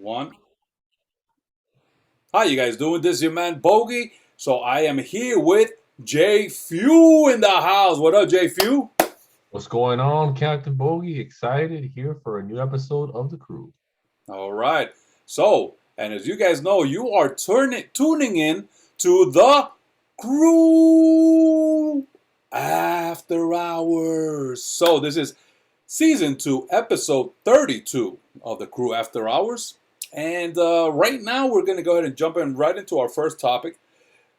One. How you guys doing? This is your man Bogy. So I am here with J.F.E.W in the house. What up, J.F.E.W? What's going on, Captain Bogy? Excited here for a new episode of the crew. All right. So, and as you guys know, you are tuning in to the CREW After Hours. So this is season 2, episode 32 of the CREW After Hours. And right now, we're going to go ahead and jump in right into our first topic,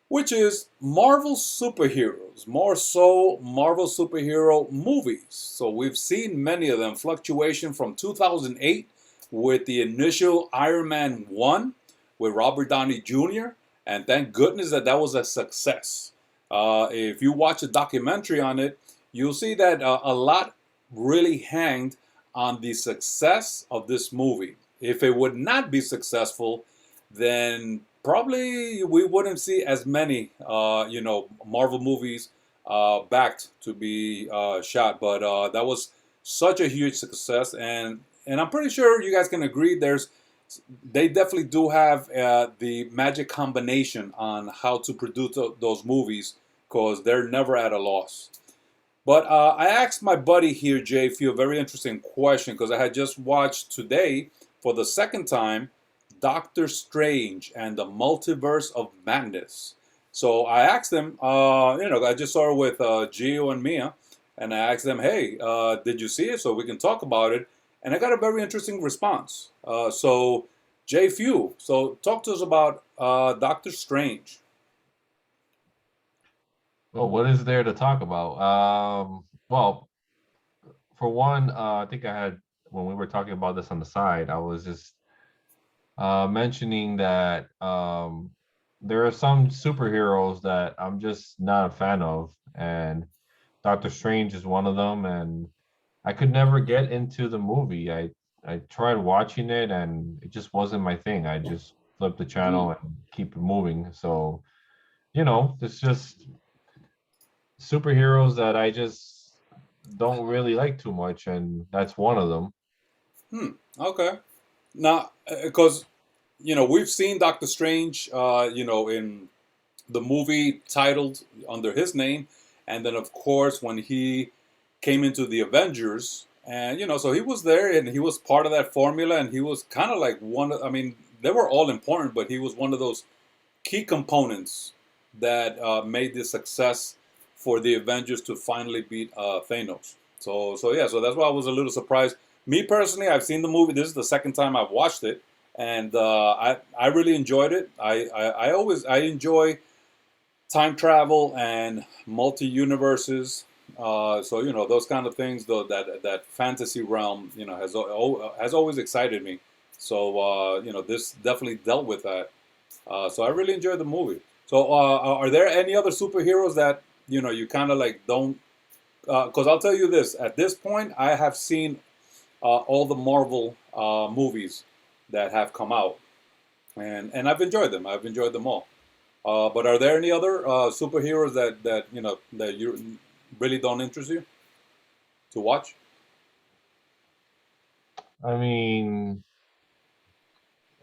which is Marvel superheroes, more so Marvel superhero movies. So we've seen many of them, fluctuation from 2008 with the initial Iron Man 1 with Robert Downey Jr., and thank goodness that that was a success. If you watch a documentary on it, you'll see that a lot really hanged on the success of this movie. If it would not be successful, then probably we wouldn't see as many, Marvel movies backed to be shot. But that was such a huge success, and I'm pretty sure you guys can agree. They definitely do have the magic combination on how to produce those movies because they're never at a loss. But I asked my buddy here, JF, a very interesting question because I had just watched today for the second time Doctor Strange and the Multiverse of Madness. So I asked them, I just saw it with Gio and Mia, and I asked them, hey, did you see it? So we can talk about it. And I got a very interesting response. So, JFEW, so talk to us about Doctor Strange. Well, what is there to talk about? Well, for one, I think I had when we were talking about this on the side, I was just mentioning that there are some superheroes that I'm just not a fan of, and Doctor Strange is one of them. And I could never get into the movie. I tried watching it, and it just wasn't my thing. I just flip the Hmm. channel and keep it moving. So it's just superheroes that I just don't really like too much, and that's one of them. Hmm. Okay. Now, because we've seen Doctor Strange, in the movie titled under his name, and then of course when he came into the Avengers, and so he was there and he was part of that formula, and he was kind of like one. I mean, they were all important, but he was one of those key components that made the success for the Avengers to finally beat Thanos. So that's why I was a little surprised. Me personally, I've seen the movie. This is the second time I've watched it, and I really enjoyed it. I enjoy time travel and multi universes. So those kind of things, though that fantasy realm, has always excited me. So this definitely dealt with that. So I really enjoyed the movie. So are there any other superheroes that you kind of like don't? Because I'll tell you this: at this point, I have seen all the Marvel movies that have come out, and I've enjoyed them. I've enjoyed them all. But are there any other superheroes that you really don't interest you to watch? I mean,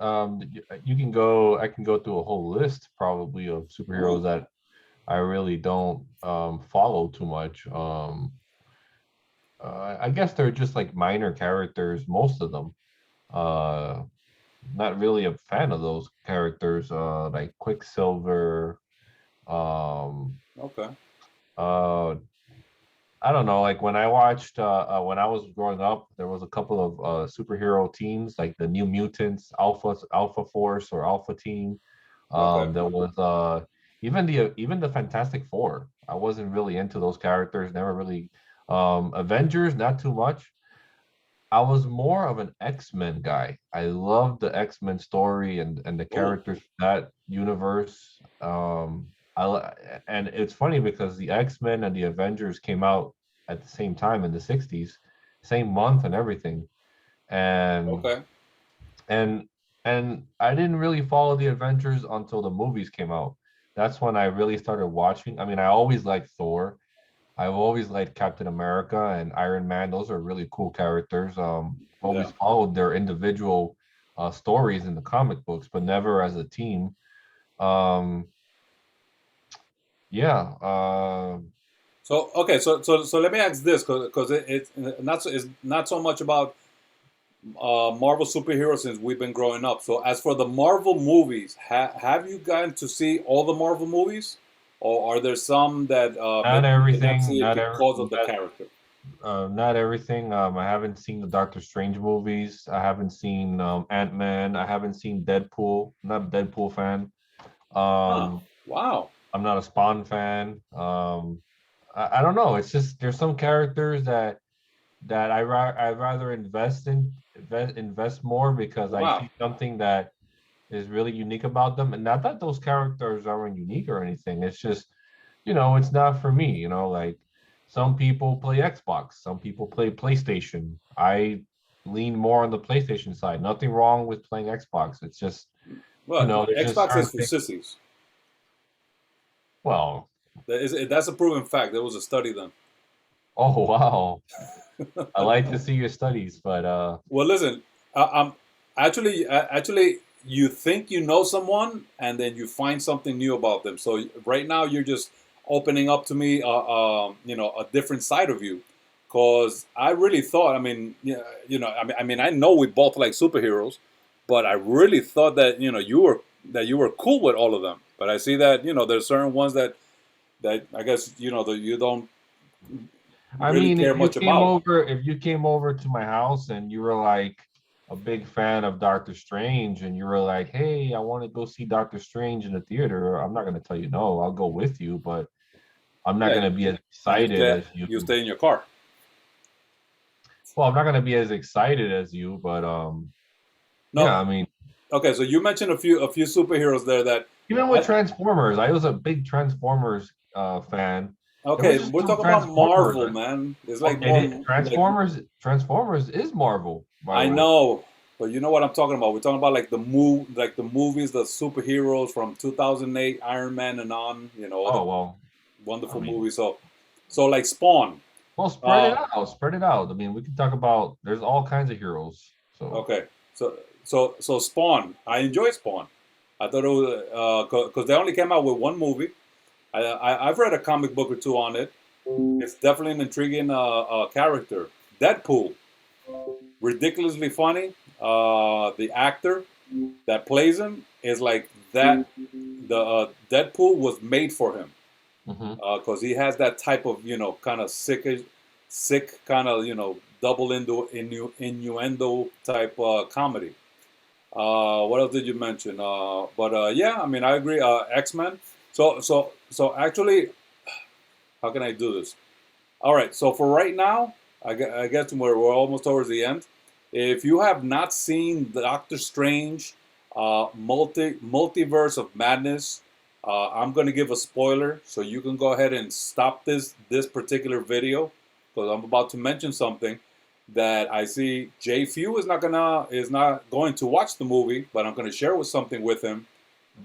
you can go. I can go through a whole list probably of superheroes Ooh, that I really don't follow too much. I guess they're just like minor characters, most of them. Uh, Not really a fan of those characters, like Quicksilver. Um, okay, uh, I don't know. Like when I watched, when I was growing up, there was a couple of superhero teams, like the New Mutants, Alpha Force or Alpha Team. okay. There was even the Fantastic Four. I wasn't really into those characters. Never really. Avengers, not too much. I was more of an X-Men guy. I loved the X-Men story and the Oh, characters from that universe. And it's funny because the X-Men and the Avengers came out at the same time in the 60s, same month and everything. And okay. and and I didn't really follow the Avengers until the movies came out. That's when I really started watching. I mean, I always liked Thor. I've always liked Captain America and Iron Man. Those are really cool characters. Yeah. Always followed their individual stories in the comic books, but never as a team. Um, yeah. So okay, so let me ask this because it's not so much about Marvel superheroes since we've been growing up. So as for the Marvel movies, have you gotten to see all the Marvel movies, or are there some that Not maybe you did not everything. see it because of the character? Not everything. I haven't seen the Doctor Strange movies. I haven't seen Ant-Man. I haven't seen Deadpool. Not a Deadpool fan. Huh? Um, Wow. I'm not a Spawn fan. I don't know. It's just there's some characters that I'd rather invest more because I Wow. see something that is really unique about them. And not that those characters aren't unique or anything. It's just, it's not for me. Like some people play Xbox, some people play PlayStation. I lean more on the PlayStation side. Nothing wrong with playing Xbox. It's just, Well, there's just Xbox is certain for things. sissies. Well, That's a proven fact. There was a study done. oh wow. I like to see your studies, but Well, listen, I'm actually, you think you know someone, and then you find something new about them. So right now, you're just opening up to me, a different side of you, because I really thought, I mean, yeah, I know we both like superheroes, but I really thought that you were cool with all of them. But I see that there's certain ones that I guess that you don't I really mean, care much about. if you came over to my house and you were like a big fan of Doctor Strange and you were like, "Hey, I want to go see Doctor Strange in the theater," I'm not going to tell you no. I'll go with you, but I'm not Yeah, going to be as and excited as you. you stay in your car. Well, I'm not going to be as excited as you, but No, yeah, I mean, okay, so you mentioned a few superheroes there that even with I, Transformers, I was a big Transformers fan. There was okay, just we're some talking about Transformers. Marvel, man. It's like Oh, more like Transformers is Marvel, by the I way. know, but you know what I'm talking about. We're talking about like the movies, the superheroes from 2008, Iron Man and on. Other Oh well, I wonderful mean, movies. So like Spawn. well, spread it Uh, out. Spread it out. I mean, we can talk about. There's all kinds of heroes. So, okay, so Spawn. I enjoy Spawn. I thought it was because they only came out with one movie. I've read a comic book or two on it. It's definitely an intriguing character. Deadpool, ridiculously funny. The actor that plays him is like that. The Deadpool was made for him mhm. because he has that type of kind of sick kind of double innuendo type comedy. What else did you mention? But yeah, I mean I agree. X-Men. So actually, how can I do this? All right, so for right now, I guess we're almost towards the end. If you have not seen Doctor Strange, Multiverse of Madness, I'm going to give a spoiler, so you can go ahead and stop this particular video because I'm about to mention something that I see J.F.E.W is not going to watch the movie, but I'm going to share with something with him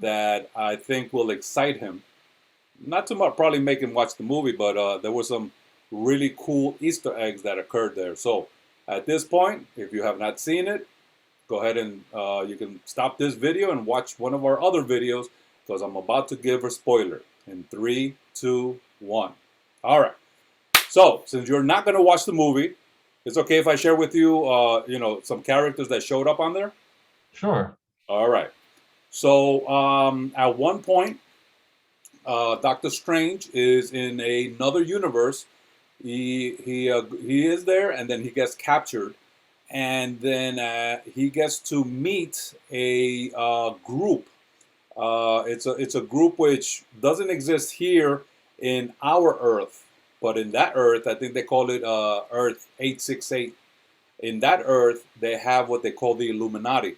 that I think will excite him not to probably make him watch the movie, but there were some really cool Easter eggs that occurred there. So at this point, if you have not seen it, go ahead and you can stop this video and watch one of our other videos because I'm about to give a spoiler in 3, 2, 1. All right. So since you're not going to watch the movie, it's okay if I share with you, some characters that showed up on there. Sure. All right. So at one point, Doctor Strange is in another universe. He is there, and then he gets captured, and then he gets to meet a group. It's a group which doesn't exist here in our Earth, but in that Earth, I think they call it Earth 868. In that Earth, they have what they call the Illuminati,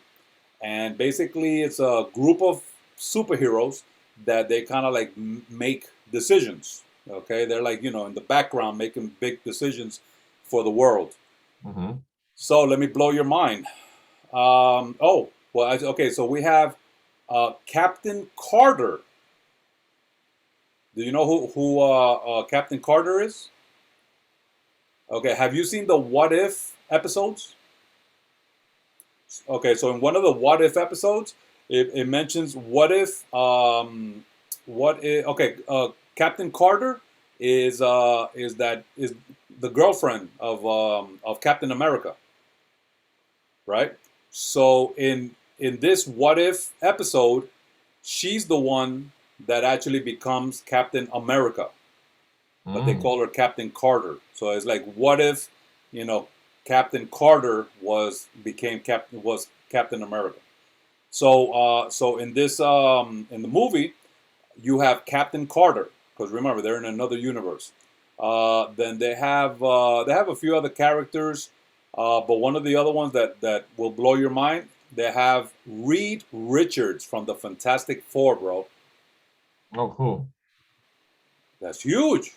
and basically it's a group of superheroes that they kind of like make decisions. Okay, they're like in the background making big decisions for the world. Hmm. So let me blow your mind. Oh well, okay. So we have Captain Carter. Do you know who Captain Carter is? Okay, have you seen the What If episodes? Okay, so in one of the What If episodes, it mentions what if okay, Captain Carter is the girlfriend of Captain America, right? So in this What If episode, she's the one that actually becomes Captain America, but they Mm. call her Captain Carter. So it's like, what if, you know, Captain Carter was Captain America. So in this in the movie, you have Captain Carter because remember they're in another universe. Then they have a few other characters, but one of the other ones that will blow your mind. They have Reed Richards from the Fantastic Four, bro. Oh, cool. That's huge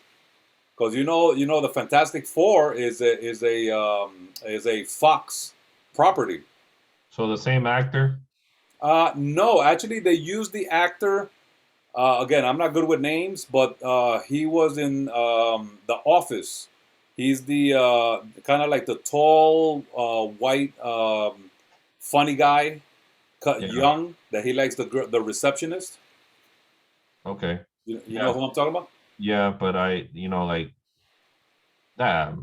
because the Fantastic Four is a Fox property. So the same actor. No, actually, they used the actor. Again, I'm not good with names, but he was in The Office. He's the kind of like the tall, white, funny guy, Yeah. young, that he likes the receptionist. Okay. You know Yeah. who I'm talking about? Yeah, but like that.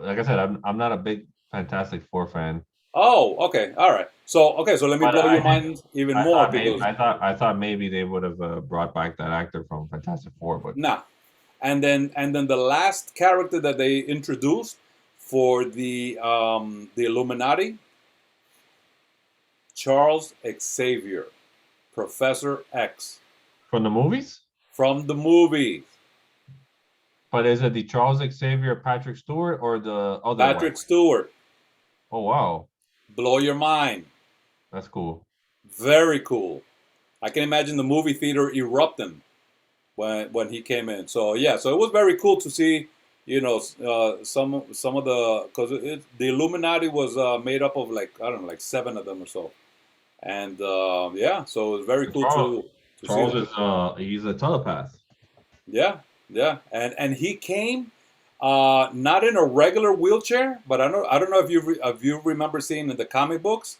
Like I said, I'm not a big Fantastic Four fan. Oh, okay, all right. So let me But blow I your did. mind even I more thought maybe. because I thought maybe they would have brought back that actor from Fantastic Four, but nah. And then the last character that they introduced for the Illuminati, Charles Xavier, Professor X from the movies. from the movie. But is it the Charles Xavier Patrick Stewart or the other one? Patrick Stewart, Oh wow, blow your mind. that's cool. Very cool. I can imagine the movie theater erupting when he came in. So yeah, so it was very cool to see, some of the because the Illuminati was made up of like I don't know, like seven of them or so, and yeah, so it was very And cool to see Charles that. is he's a telepath. Yeah, yeah, and he came not in a regular wheelchair, but I don't know if you remember seeing in the comic books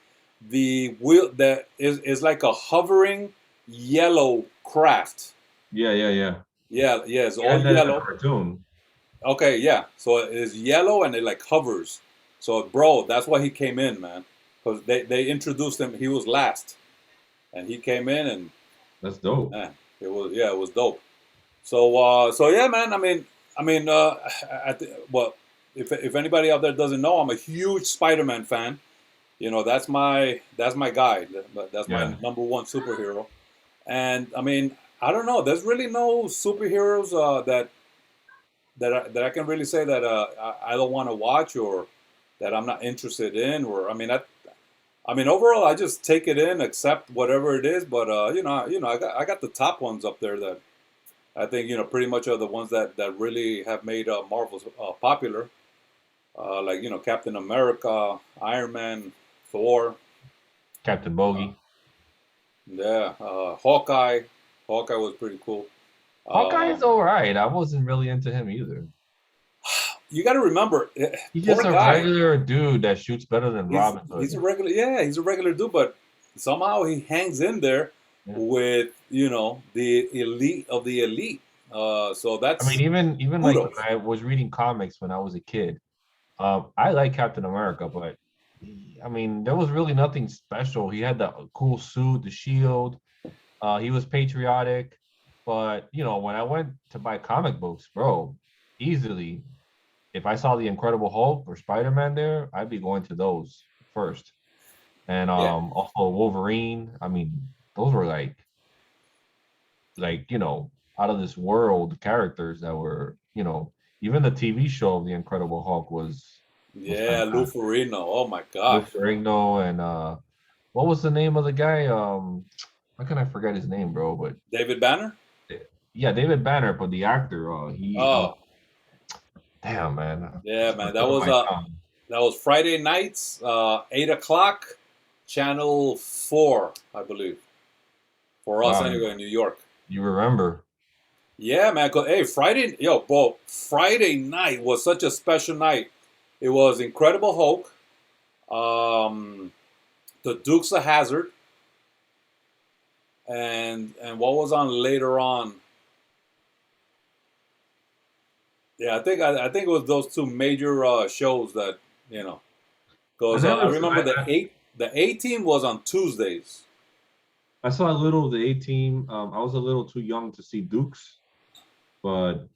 the wheel that is like a hovering yellow craft. Yeah, yeah, yeah. Yeah, yeah, it's He all had that in the yellow. cartoon. Okay, yeah, so it is yellow and it like hovers. So bro, that's why he came in, man, because they introduced him. He was last, and he came in and That's dope. it was dope. So yeah, man. Well, if anybody out there doesn't know, I'm a huge Spider-Man fan. That's my guy. That's my Yeah. number one superhero. And I mean, I don't know. There's really no superheroes that I can really say that I don't want to watch or that I'm not interested in. Or I mean, overall, I just take it in, accept whatever it is. But I got the top ones up there that I think pretty much are the ones that really have made Marvel popular, like Captain America, Iron Man, Thor, Captain uh, Bogy. yeah, Hawkeye. Hawkeye was pretty cool. Hawkeye's Um, all right. I wasn't really into him either. you got to remember, He's just poor a guy. regular dude that shoots better than Robin He's a Hood. regular, yeah, he's a regular dude, but somehow he hangs in there Yeah. with the elite of the elite. So I mean, that's even like when kudos. I was reading comics when I was a kid, I like Captain America, but I mean, there was really nothing special. He had the cool suit, the shield. He was patriotic, but when I went to buy comic books, bro, easily, if I saw the Incredible Hulk or Spider Man there, I'd be going to those first. And Yeah, also Wolverine. I mean, those were out of this world characters that were, even the TV show of the Incredible Hulk was yeah, Lou fantastic. Ferrigno. Oh my Lou gosh, Ferrigno and what was the name of the guy? How can I forget his name, bro? But David Banner. yeah, David Banner, but the actor, he Oh damn man, yeah, it's on man, the tip of my tongue. that was Friday nights, 8 o'clock, Channel 4, I believe, for us Wow, anyway in New York. you remember? Yeah, man. 'Cause, hey, bro, Friday night was such a special night. It was Incredible Hulk, um, the Dukes of Hazzard, and what was on later on? Yeah, I think it was those two major shows that you know. I Because I never. remember the A Team was on Tuesdays. I saw a little of the A Team. I was a little too young to see Dukes, but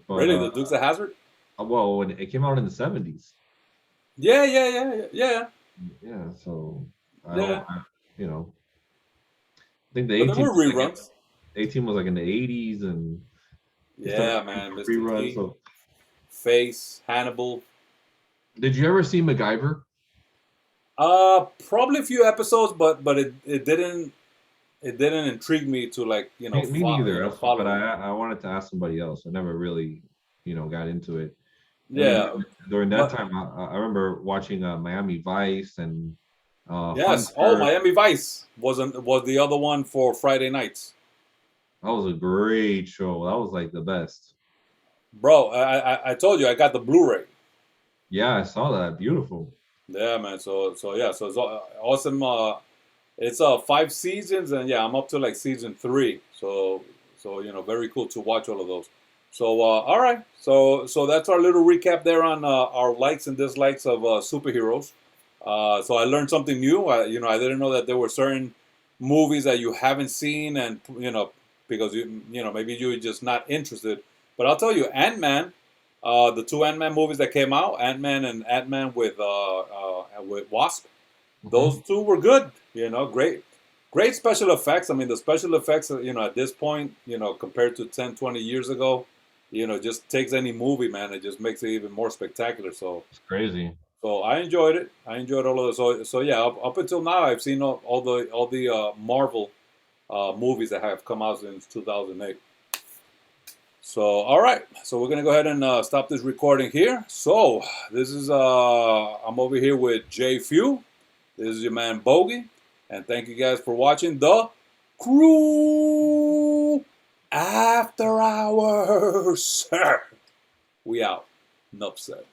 but Really, the Dukes of Hazzard? well, when it came out in the 70s. Yeah, yeah, yeah, yeah, Yeah, so I yeah. don't, you know, I think the But 18 there were was like reruns. 18 was like in the 80s, and they started Yeah, doing man, Mr. reruns. T, So, Face, Hannibal. did you ever see MacGyver? Probably a few episodes, but it didn't intrigue me to like Me neither. But follow it. I wanted to ask somebody else. I never really, got into it. And then Yeah, during that but time, I remember watching Miami Vice and yes. Oh, Hunter. Miami Vice was the other one for Friday nights, That was a great show. That was like the best. bro. I told you I got the Blu-ray. Yeah, I saw that. Beautiful. Yeah, man. So yeah, so it's awesome. It's 5 seasons, and yeah, I'm up to like season 3. So very cool to watch all of those. So all right, so that's our little recap there on our likes and dislikes of superheroes. So I learned something new. I didn't know that there were certain movies that you haven't seen, and because maybe you're just not interested. But I'll tell you, Ant-Man, the two Ant-Man movies that came out, Ant-Man and Ant-Man with Wasp. Those Hmm. two were good. Great special effects. I mean, the special effects, at this point, compared to 10, 20 years ago, just takes any movie, man. It just makes it even more spectacular. So, It's crazy. so I enjoyed it. I enjoyed all of this. So yeah, up until now, I've seen all the Marvel movies that have come out since 2008. So, all right. So we're gonna go ahead and stop this recording here. So this is I'm over here with J.F.E.W. This is your man Bogy, and thank you guys for watching the CREW After Hours. We out. Nup said.